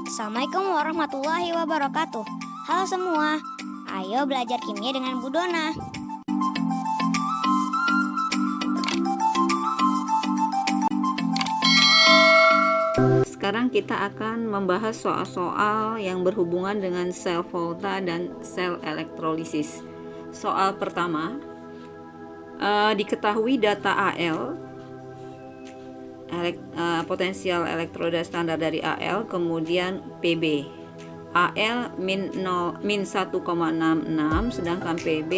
Assalamualaikum warahmatullahi wabarakatuh. Halo semua, ayo belajar kimia dengan Bu Dona. Sekarang kita akan membahas soal-soal yang berhubungan dengan sel volta dan sel elektrolisis. Soal pertama, diketahui data AL, potensial elektroda standar dari AL, kemudian PB. AL min 1,66, sedangkan PB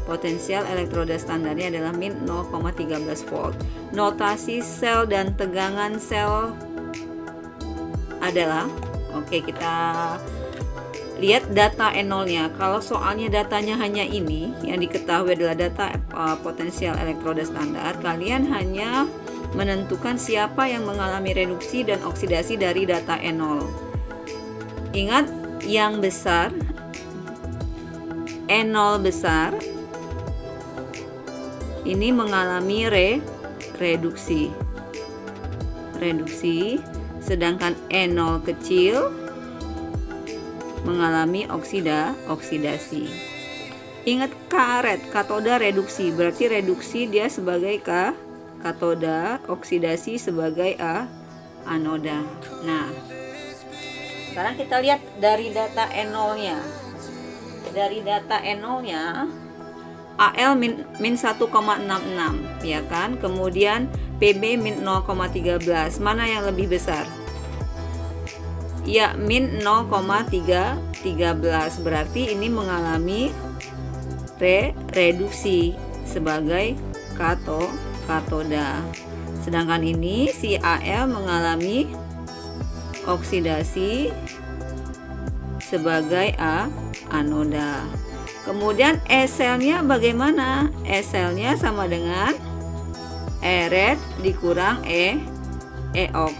potensial elektroda standarnya adalah min 0,13 volt. Notasi sel dan tegangan sel adalah, kita lihat data N0-nya. Kalau soalnya datanya hanya ini, yang diketahui adalah data potensial elektroda standar, kalian hanya menentukan siapa yang mengalami reduksi dan oksidasi dari data N0. Ingat, yang besar, N0 besar, ini mengalami reduksi, sedangkan N0 kecil mengalami oksidasi. Ingat karet, katoda reduksi, berarti reduksi dia sebagai katoda, oksidasi sebagai anoda. Nah, sekarang kita lihat dari data N0-nya. Dari data N0-nya, AL min 1,66, ya kan? Kemudian PB min 0,13. Mana yang lebih besar? Ya, min 0,13. Berarti ini mengalami reduksi sebagai katoda. Sedangkan ini si AL mengalami oksidasi sebagai anoda. Kemudian E-selnya bagaimana? E-selnya sama dengan E-red dikurang E-ox.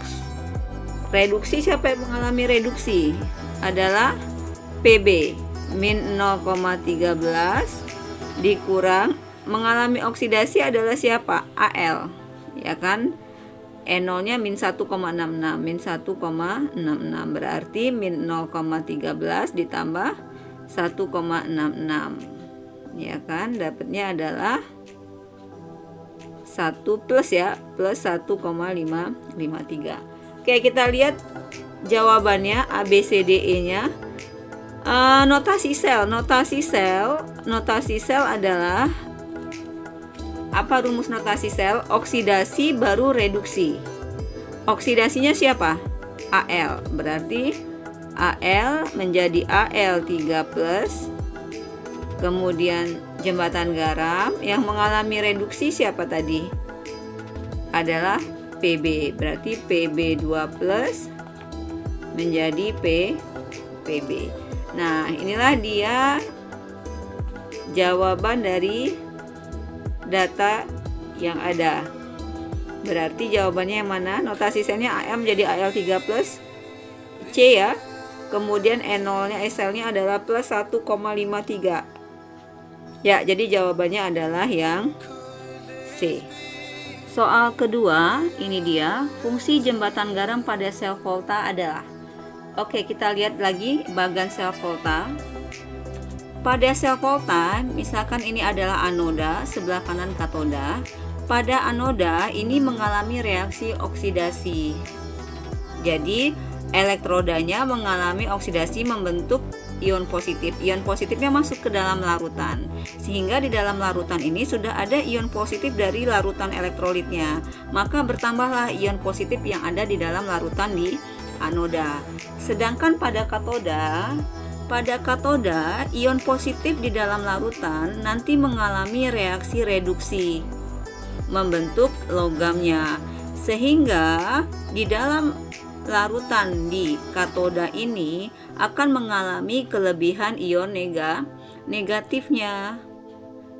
Reduksi, siapa yang mengalami reduksi? Adalah PB min 0,13 dikurang mengalami oksidasi adalah siapa? AL, ya kan? N0-nya min 1,66, berarti min 0,13 ditambah 1,66, ya kan? Dapatnya adalah 1 plus ya, plus 1,553. Oke, kita lihat jawabannya ABCDE-nya. Notasi sel adalah apa rumus notasi sel? Oksidasi baru reduksi. Oksidasinya siapa? AL. Berarti AL menjadi Al3+. Kemudian jembatan garam yang mengalami reduksi siapa tadi? Adalah PB. Berarti PB2+ menjadi PB. Nah, inilah dia jawaban dari data yang ada. Berarti jawabannya yang mana? Notasi selnya AM menjadi Al3+ C ya. Kemudian N0-nya S-selnya adalah plus 1,53. Ya, jadi jawabannya adalah yang C. Soal kedua, ini dia. Fungsi jembatan garam pada sel volta adalah. Kita lihat lagi bagan sel volta. Pada sel volta, misalkan ini adalah anoda, sebelah kanan katoda. Pada anoda ini mengalami reaksi oksidasi. Jadi, elektrodanya mengalami oksidasi membentuk ion positif. Ion positifnya masuk ke dalam larutan. Sehingga di dalam larutan ini sudah ada ion positif dari larutan elektrolitnya. Maka bertambahlah ion positif yang ada di dalam larutan di anoda. Sedangkan pada katoda, ion positif di dalam larutan nanti mengalami reaksi reduksi membentuk logamnya. Sehingga di dalam larutan di katoda ini akan mengalami kelebihan ion negatifnya.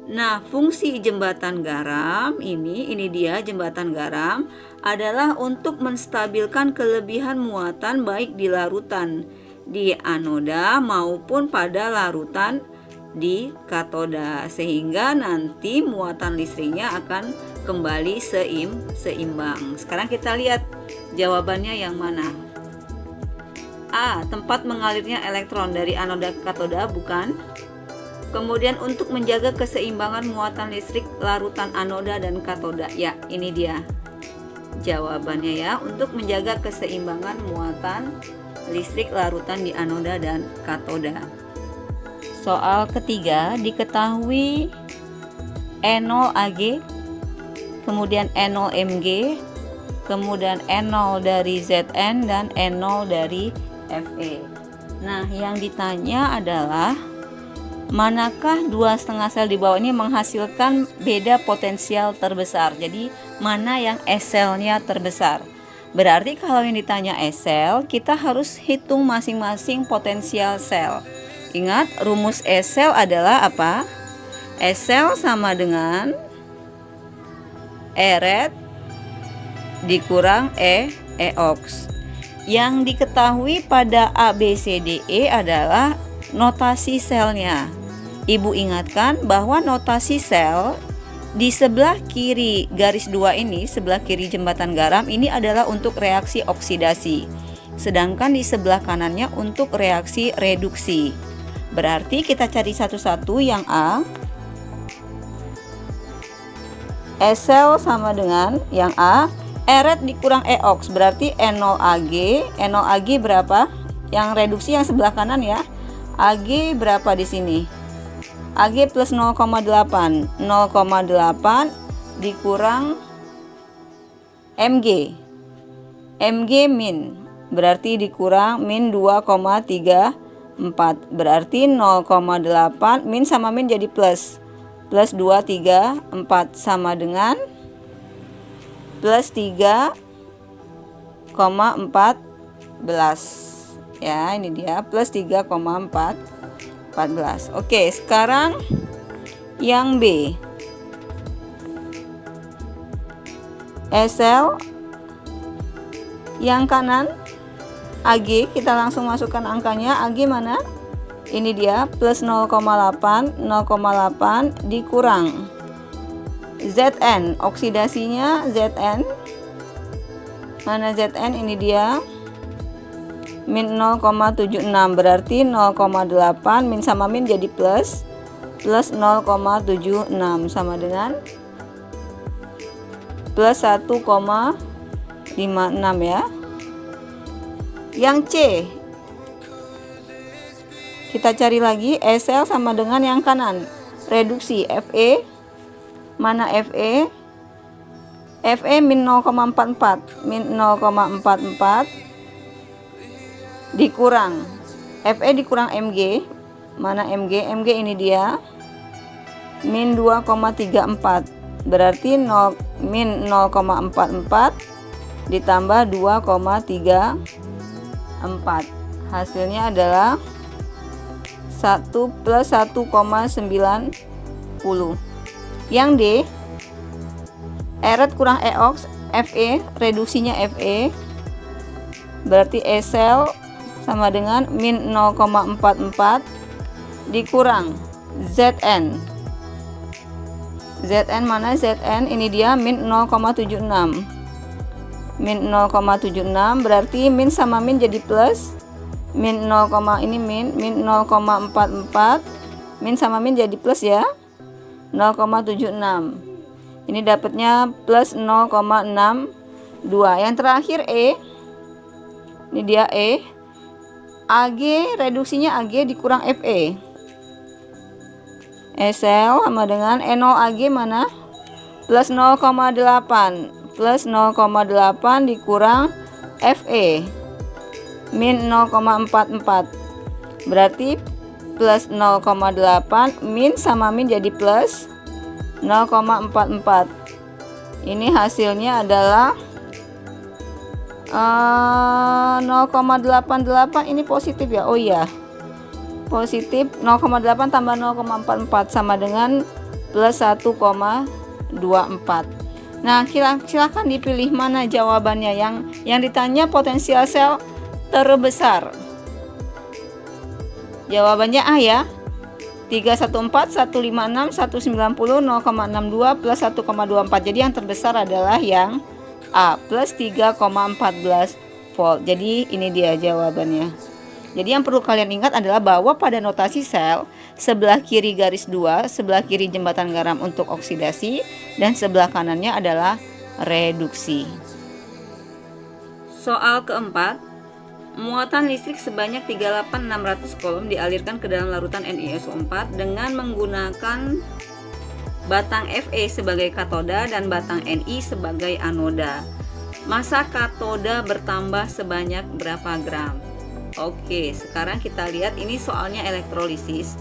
Nah, fungsi jembatan garam ini dia jembatan garam adalah untuk menstabilkan kelebihan muatan baik di larutan di anoda maupun pada larutan di katoda, sehingga nanti muatan listriknya akan kembali seimbang. Sekarang kita lihat jawabannya yang mana. A. Tempat mengalirnya elektron dari anoda ke katoda, bukan. Kemudian untuk menjaga keseimbangan muatan listrik larutan anoda dan katoda. Ya, ini dia jawabannya ya, untuk menjaga keseimbangan muatan listrik larutan di anoda dan katoda. Soal ketiga, diketahui E0 Ag, kemudian E0 Mg, kemudian E0 dari Zn dan E0 dari Fe. Nah, yang ditanya adalah manakah dua setengah sel di bawah ini menghasilkan beda potensial terbesar. Jadi mana yang S-selnya terbesar. Berarti kalau yang ditanya S-sel, kita harus hitung masing-masing potensial sel. Ingat, rumus S-sel adalah apa? S-sel sama dengan E-red dikurang E-ox. Yang diketahui pada A, B, C, D, E adalah notasi selnya. Ibu ingatkan bahwa notasi sel di sebelah kiri garis 2 ini, sebelah kiri jembatan garam ini adalah untuk reaksi oksidasi. Sedangkan di sebelah kanannya untuk reaksi reduksi. Berarti kita cari satu-satu. Yang A, S-sel sama dengan yang A, E-red dikurang E-ox, berarti E0 Ag. E0 Ag berapa? Yang reduksi yang sebelah kanan ya. Ag berapa di sini? Ag plus 0,8. 0,8 dikurang Mg. Mg min, berarti dikurang min 2,34. Berarti 0,8 min sama min jadi plus. Plus 2, 3, 4 sama dengan plus 3,14. Ya, ini dia plus 3,14. Oke, sekarang yang B. S-sel yang kanan Ag, kita langsung masukkan angkanya. Ag mana? Ini dia plus 0,8 dikurang Zn, oksidasinya Zn. Mana Zn? Ini dia min 0,76, berarti 0,8 min sama min jadi plus 0,76 sama dengan plus 1,56 ya. Yang C, kita cari lagi. S-sel sama dengan yang kanan, reduksi Fe. Mana Fe? Fe min 0,44, min 0,44 dikurang Fe dikurang Mg. Mana Mg? Mg ini dia min 2,34, berarti min 0,44 ditambah 2,34, hasilnya adalah 1 plus 1,90. Yang D, E-red kurang E-ox, Fe, reduksinya Fe, berarti S-sel sama dengan min 0,44 dikurang Zn. Zn mana? Zn ini dia min 0,76. Min 0,76 berarti min sama min jadi plus. Min 0, ini min 0,44, min sama min jadi plus ya, 0,76. Ini dapatnya plus 0,62. Yang terakhir E, ini dia E. Ag, reduksinya Ag dikurang Fe. S-sel sama dengan E0 Ag mana? Plus 0,8. Plus 0,8 dikurang Fe. Min 0,44. Berarti plus 0,8 min sama min jadi plus 0,44. Ini hasilnya adalah 0,88. Ini positif ya. Oh iya, positif. 0,8 tambah 0,44 sama dengan plus 1,24. Nah, silakan dipilih mana jawabannya. Yang ditanya potensial sel terbesar. Jawabannya A ya. 314, 156, 190, 0,62 plus 1,24. Jadi yang terbesar adalah yang A plus 3,14 volt. Jadi ini dia jawabannya. Jadi yang perlu kalian ingat adalah bahwa pada notasi sel, sebelah kiri garis 2, sebelah kiri jembatan garam untuk oksidasi, dan sebelah kanannya adalah reduksi. Soal keempat, muatan listrik sebanyak 38600 coulomb dialirkan ke dalam larutan NiSO4 dengan menggunakan batang Fe sebagai katoda dan batang Ni sebagai anoda. Massa katoda bertambah sebanyak berapa gram? Oke, sekarang kita lihat ini soalnya elektrolisis.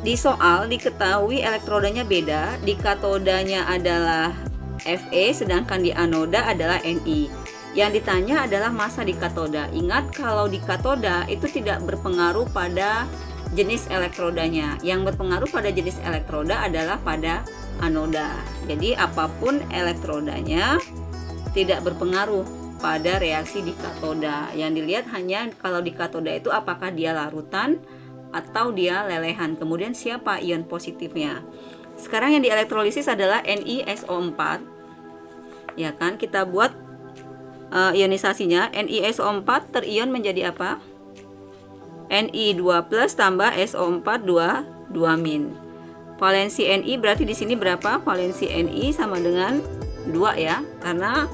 Di soal diketahui elektrodanya beda, di katodanya adalah Fe sedangkan di anoda adalah Ni. Yang ditanya adalah massa di katoda. Ingat kalau di katoda itu tidak berpengaruh pada jenis elektrodanya. Yang berpengaruh pada jenis elektroda adalah pada anoda. Jadi apapun elektrodanya tidak berpengaruh pada reaksi di katoda. Yang dilihat hanya kalau di katoda itu apakah dia larutan atau dia lelehan. Kemudian siapa ion positifnya. Sekarang yang di elektrolisis adalah NiSO4. Ya kan, kita buat ionisasinya. NiSO4 terion menjadi apa? Ni2+ tambah SO4 2 min. Valensi Ni berarti di sini berapa? Valensi Ni sama dengan 2 ya, karena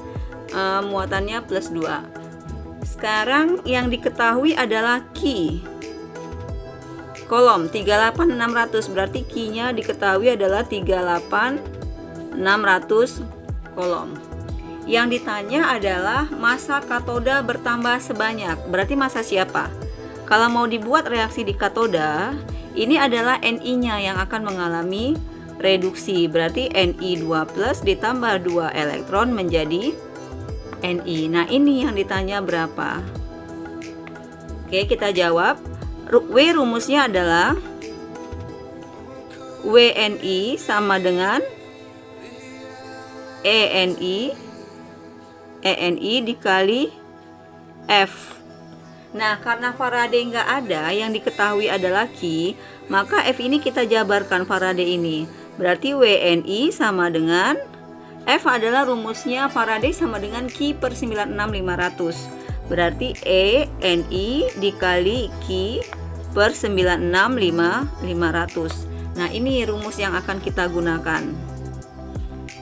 muatannya plus 2. Sekarang yang diketahui adalah Ki. Coulomb 38600 berarti Ki-nya diketahui adalah 38600 coulomb. Yang ditanya adalah massa katoda bertambah sebanyak. Berarti massa siapa? Kalau mau dibuat reaksi di katoda, ini adalah Ni-nya yang akan mengalami reduksi. Berarti Ni2+ ditambah 2 elektron menjadi Ni. Nah, ini yang ditanya berapa? Oke, kita jawab. W rumusnya adalah WNI sama dengan ENI dikali F. Nah, karena Faraday nggak ada, yang diketahui adalah Ki, maka F ini kita jabarkan Faraday ini. Berarti WNI sama dengan F adalah rumusnya Faraday sama dengan Ki per 96500. Berarti ENI dikali Ki per 96500. Nah, ini rumus yang akan kita gunakan.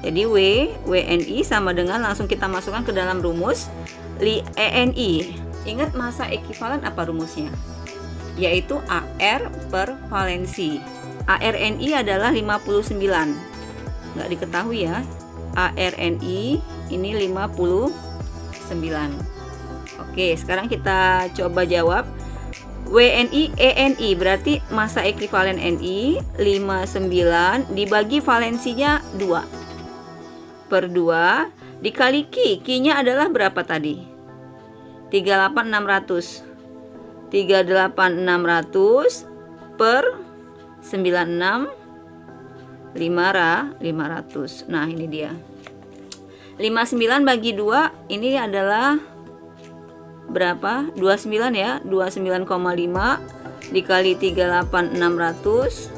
Jadi WNI sama dengan, langsung kita masukkan ke dalam rumus ENI. Ingat massa ekivalen apa rumusnya? Yaitu AR per valensi. ARNI adalah 59. Nggak diketahui ya. ARNI ini 59. Oke, sekarang kita coba jawab. WNI ENI berarti massa ekivalen Ni 59 dibagi valensinya 2 per 2 dikali Ki. Ki-nya adalah berapa tadi? 38600 per 96500. Nah, ini dia. 59 bagi 2 ini adalah berapa? 29 ya. 29,5 dikali 38600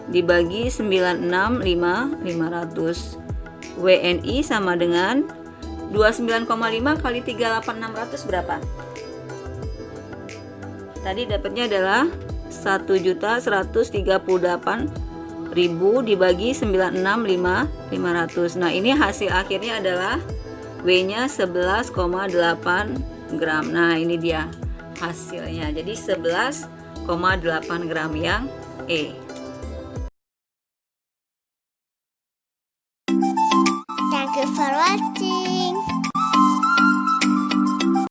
dibagi 96500. WNI sama dengan 29,5 kali 38600 berapa? Tadi dapatnya adalah 1.138.000 dibagi 96500. Nah, ini hasil akhirnya adalah W-nya 11,8 gram. Nah, ini dia hasilnya. Jadi 11,8 gram yang E. Thank you for watching.